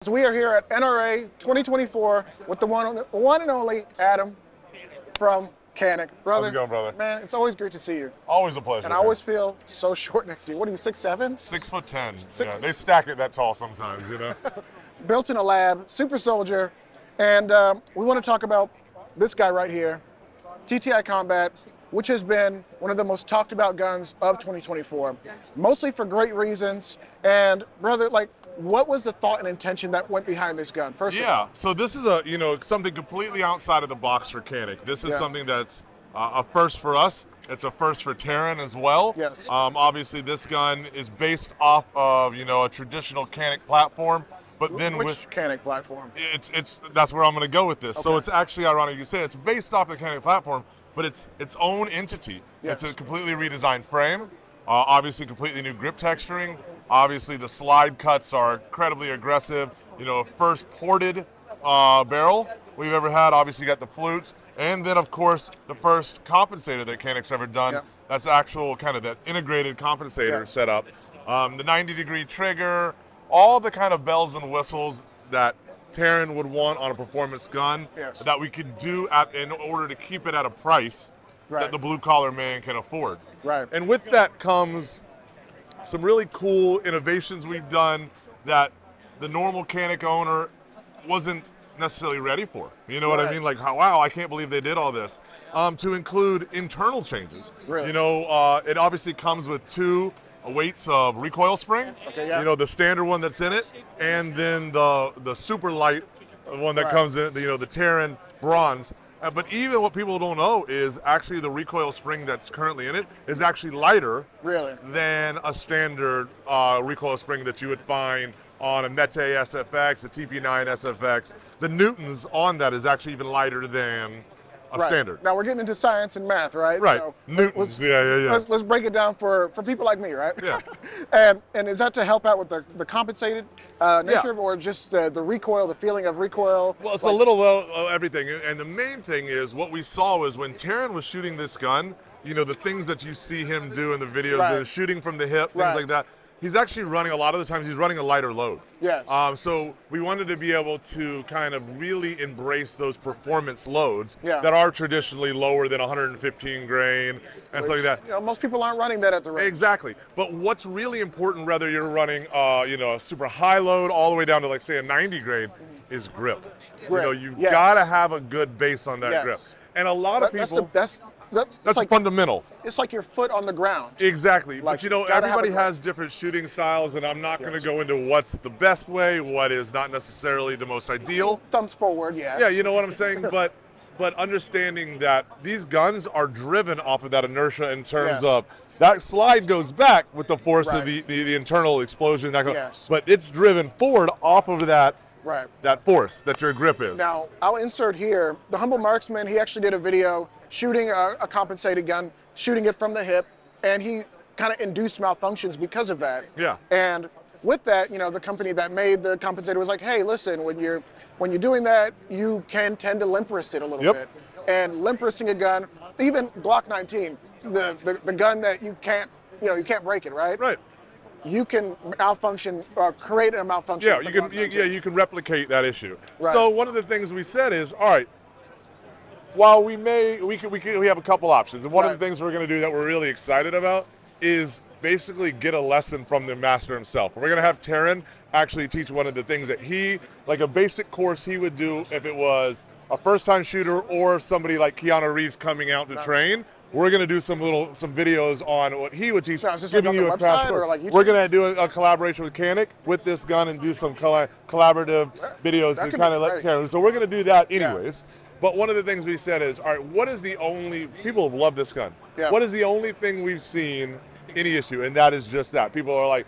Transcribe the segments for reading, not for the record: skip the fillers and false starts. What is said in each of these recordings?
So we are here at NRA 2024 with the one and only Adam from Canik. Brother, how's it going, brother? Man, it's always great to see you. Always a pleasure. And I always feel so short next to you. What are you, 6'7"? 6'10". Yeah, they stack it that tall sometimes, you know. Built in a lab, super soldier, and we want to talk about this guy right here, TTI Combat, which has been one of the most talked about guns of 2024, mostly for great reasons. And brother, like, what was the thought and intention that went behind this gun? First of all. So this is something completely outside of the box for Canik. This is something that's a first for us. It's a first for Terran as well. Yes. Obviously, this gun is based off of a traditional Canik platform, but then Which Canik platform? That's where I'm going to go with this. Okay. So it's actually ironic you say it's based off the Canik platform, but it's its own entity. Yes. It's a completely redesigned frame. Obviously, completely new grip texturing. Obviously, the slide cuts are incredibly aggressive. First ported barrel we've ever had. Obviously, you got the flutes, and then of course the first compensator that Canik's ever done. Yep. That's actual kind of that integrated compensator setup. The 90-degree trigger, all the kind of bells and whistles that Terran would want on a performance gun that we could do in order to keep it at a price that the blue-collar man can afford. Right. And with that comes some really cool innovations we've done that the normal Canik owner wasn't necessarily ready for. You know what I mean? Like, wow, I can't believe they did all this. To include internal changes. Really? It obviously comes with two weights of recoil spring. Okay, yeah. The standard one that's in it, and then the super light one that comes in, the Terran bronze. But even what people don't know is actually the recoil spring that's currently in it is actually lighter than a standard recoil spring that you would find on a Mete SFX, a TP9 SFX. The newtons on that is actually even lighter than a standard. Now we're getting into science and math, right? Right. So newtons. Let's break it down for people like me, right? Yeah. and is that to help out with the compensated nature, or just the recoil, the feeling of recoil? Well, it's a little everything. And the main thing is what we saw was when Terran was shooting this gun, the things that you see him do in the videos, the shooting from the hip, things like that. He's actually running, a lot of the times, he's running a lighter load. Yes. So we wanted to be able to kind of really embrace those performance loads that are traditionally lower than 115 grain and stuff like that. Most people aren't running that at the range. Exactly. But what's really important, whether you're running, a super high load all the way down to, like, say, a 90 grain, is grip. You've got to have a good base on that grip. And a lot of people... That's like, fundamental. It's like your foot on the ground. Exactly. Like, but everybody has different shooting styles, and I'm not going to go into what's the best way, what is not necessarily the most ideal. Thumbs forward, yes. Yeah, you know what I'm saying? but understanding that these guns are driven off of that inertia in terms of that slide goes back with the force of the internal explosion. But it's driven forward off of that that force that your grip is. Now, I'll insert here, the Humble Marksman, he actually did a video shooting a compensated gun, shooting it from the hip, and he kind of induced malfunctions because of that. Yeah. And with that, the company that made the compensator was like, hey, listen, when you're doing that, you can tend to limp wrist it a little bit. And limp wristing a gun, even Glock 19, the gun that you can't break it, right? Right. You can malfunction or create a malfunction. Yeah, you can replicate that issue. Right. So one of the things we said is, all right, while we have a couple options, and one of the things we're going to do that we're really excited about is basically get a lesson from the master himself. We're going to have Terran actually teach one of the things that like a basic course he would do if it was a first-time shooter or somebody like Keanu Reeves coming out to train. We're going to do some videos on what he would teach, giving you a crash course. Like we're going to do a collaboration with Canik with this gun and do some collaborative videos to kind of let Terran. So we're going to do that anyways. But one of the things we said is, all right, what is the only, people have loved this gun. What is the only thing we've seen any issue? And that is just that. People are like,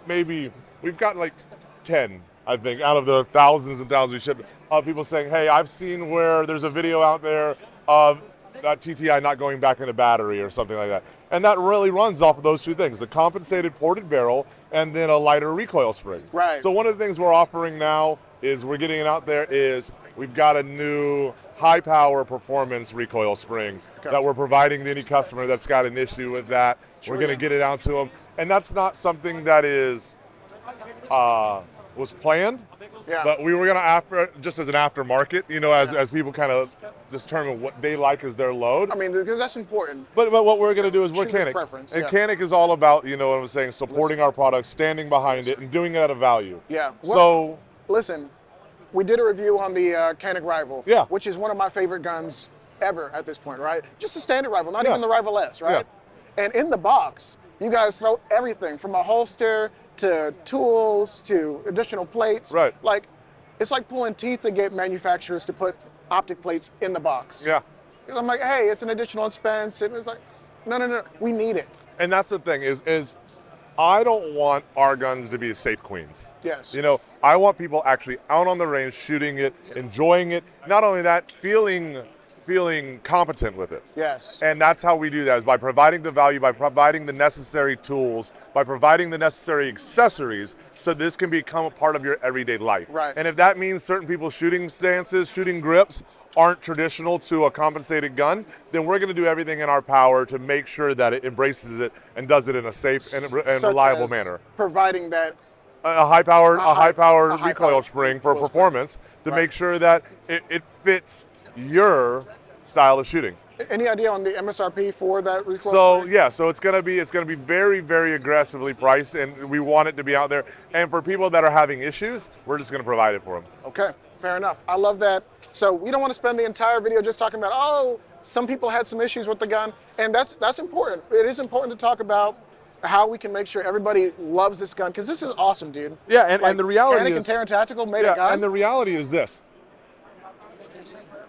maybe we've got like 10, I think, out of the thousands and thousands we shipped, of people saying, hey, I've seen where there's a video out there of that TTI not going back in a battery or something like that. And that really runs off of those two things, the compensated ported barrel and then a lighter recoil spring. Right. So one of the things we're offering now is we're getting it out there is we've got a new high power performance recoil spring that we're providing to any customer that's got an issue with that. We're going to get it out to them. And that's not something that is was planned. Yeah. But we were gonna just as an aftermarket, you know, as people kind of determine what they like as their load. I mean, because that's important. But what we're gonna do is we're Shooter's Canik, preference, and yeah. Canik is all about, you know what I'm saying, supporting our product, standing behind it, and doing it at a value. Yeah. So listen, we did a review on the Canik Rival, Yeah. which is one of my favorite guns ever at this point, right? Just a standard Rival, not Yeah. even the Rival S, right? And in the box, you guys throw everything from a holster to tools to additional plates. Right. Like, it's like pulling teeth to get manufacturers to put optic plates in the box. Yeah. I'm like, hey, it's an additional expense. And it's like, no, we need it. And that's the thing is I don't want our guns to be safe queens. Yes. You know, I want people actually out on the range shooting it, enjoying it. Not only that, feeling competent with it. Yes. And that's how we do that, is by providing the value, by providing the necessary tools, by providing the necessary accessories, so this can become a part of your everyday life. Right. And if that means certain people's shooting stances, shooting grips aren't traditional to a compensated gun, then we're going to do everything in our power to make sure that it embraces it and does it in a safe and reliable manner. Providing that A high-powered recoil high-powered spring for performance to make sure that it fits your style of shooting. Any idea on the MSRP for that recoil? So yeah, so it's gonna be very, very aggressively priced, and we want it to be out there. And for people that are having issues, we're just gonna provide it for them. Okay, fair enough. I love that. So we don't want to spend the entire video just talking about, oh, some people had some issues with the gun, and that's important. It is important to talk about how we can make sure everybody loves this gun, because this is awesome, dude. Yeah, and the reality Canik is, and Terran Tactical made a gun. and the reality is this.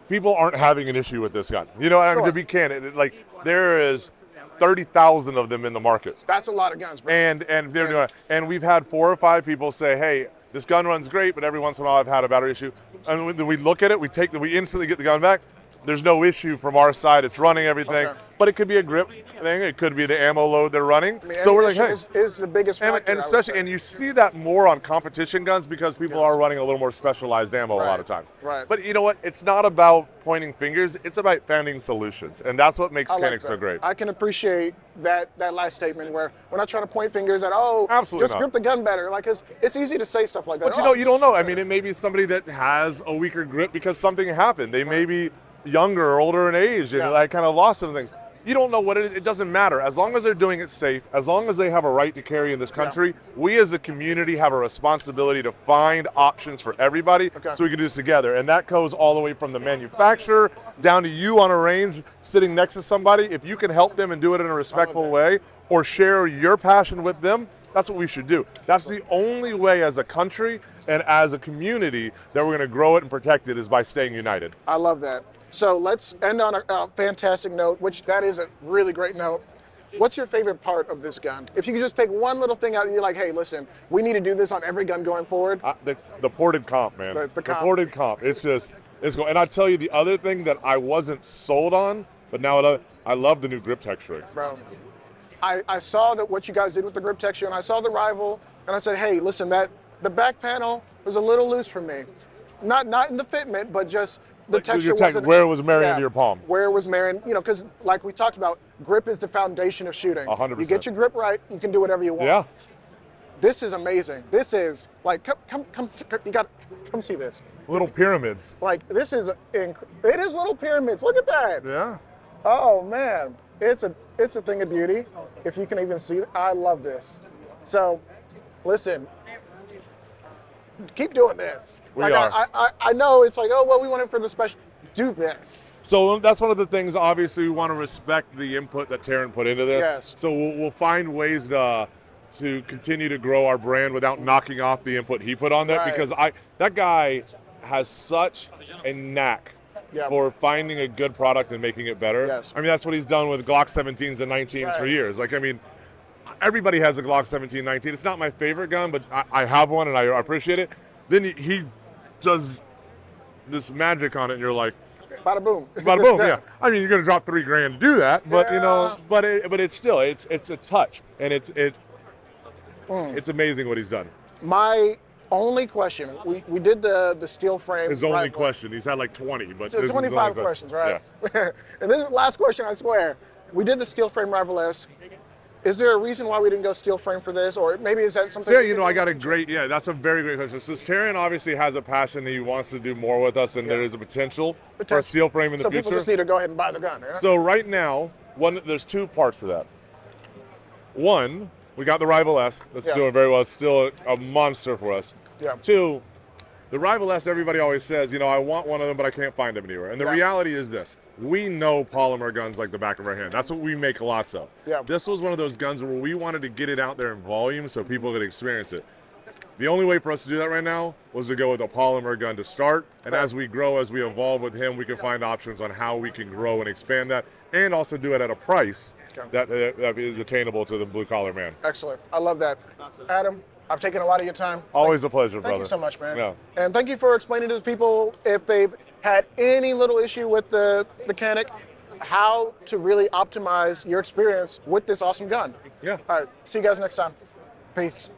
People aren't having an issue with this gun. You know, I mean, to be candid, like there is 30,000 of them in the market. That's a lot of guns, bro. And they're doing, and we've had 4 or 5 people say, hey, this gun runs great, but every once in a while I've had a battery issue. And when we look at it, we instantly get the gun back. There's no issue from our side. It's running everything. Okay. But it could be a grip thing. It could be the ammo load they're running. I mean, so we're like, hey. is the biggest factor, And especially, and you see that more on competition guns because people are running a little more specialized ammo a lot of times. Right. But you know what? It's not about pointing fingers. It's about finding solutions. And that's what makes Canik so great. I can appreciate that last statement where we're not trying to point fingers at, oh, Absolutely just grip the gun better. Like, it's easy to say stuff like that. But you know, you don't know. I mean, it may be somebody that has a weaker grip because something happened. They may be younger or older in age and like kind of lost some things. You don't know what it is. It doesn't matter. As long as they're doing it safe, as long as they have a right to carry in this country, we as a community have a responsibility to find options for everybody so we can do this together. And that goes all the way from the manufacturer down to you on a range sitting next to somebody. If you can help them and do it in a respectful way or share your passion with them, that's what we should do. That's the only way as a country and as a community that we're going to grow it and protect it, is by staying united. I love that. So let's end on a fantastic note, which that is a really great note. What's your favorite part of this gun? If you could just pick one little thing out and you're like, hey, listen, we need to do this on every gun going forward. The ported comp, man. The ported comp. It's cool. And I'll tell you the other thing that I wasn't sold on, but now I love the new grip texture. Bro, I saw that what you guys did with the grip texture, and I saw the Rival, and I said, hey, listen, the back panel was a little loose for me. Not in the fitment, but just the texture wasn't, where it was marrying to your palm. Where it was marrying, you know, because like we talked about, grip is the foundation of shooting. 100%. You get your grip right, you can do whatever you want. Yeah. This is amazing. This is like, come see this. Little pyramids. Like this is, it is little pyramids. Look at that. Yeah. Oh man, it's a thing of beauty. If you can even see it, I love this. So, listen. Keep doing this. We are. I know it's like, oh, well, we want it for the special. Do this. So that's one of the things, obviously, we want to respect the input that Terran put into this. Yes. So we'll find ways to continue to grow our brand without knocking off the input he put on that, because that guy has such a knack for finding a good product and making it better. Yes. I mean, that's what he's done with Glock 17s and 19s for years. Like, I mean, everybody has a Glock 17, 19. It's not my favorite gun, but I have one and I appreciate it. Then he does this magic on it, and you're like, bada boom. Bada boom, yeah. I mean, you're gonna drop $3 grand to do that, but you know, but it's still it's a touch, and it's amazing what he's done. My only question, we did the steel frame. His only question. He's had like 20, but so 25 questions, right? Yeah. And this is the last question, I swear. We did the steel frame Rival S. Is there a reason why we didn't go steel frame for this, or maybe is that something? So, yeah, I got a great, that's a very great question. So Terran obviously has a passion that he wants to do more with us, and there is a potential for a steel frame in the future. So people just need to go ahead and buy the gun, right? So right now, there's two parts to that. One, we got the Rival S that's doing very well. It's still a monster for us. Yeah. Two, the Rival S, everybody always says, I want one of them, but I can't find them anywhere. And the reality is this. We know polymer guns like the back of our hand. That's what we make lots of. Yeah. This was one of those guns where we wanted to get it out there in volume so people could experience it. The only way for us to do that right now was to go with a polymer gun to start. And as we grow, as we evolve with him, we can find options on how we can grow and expand that, and also do it at a price that is attainable to the blue-collar man. Excellent. I love that. Adam, I've taken a lot of your time. Always a pleasure, brother. Thank you so much, man. Yeah. And thank you for explaining to the people, if they've had any little issue with the Canik, how to really optimize your experience with this awesome gun. Yeah. All right. See you guys next time. Peace.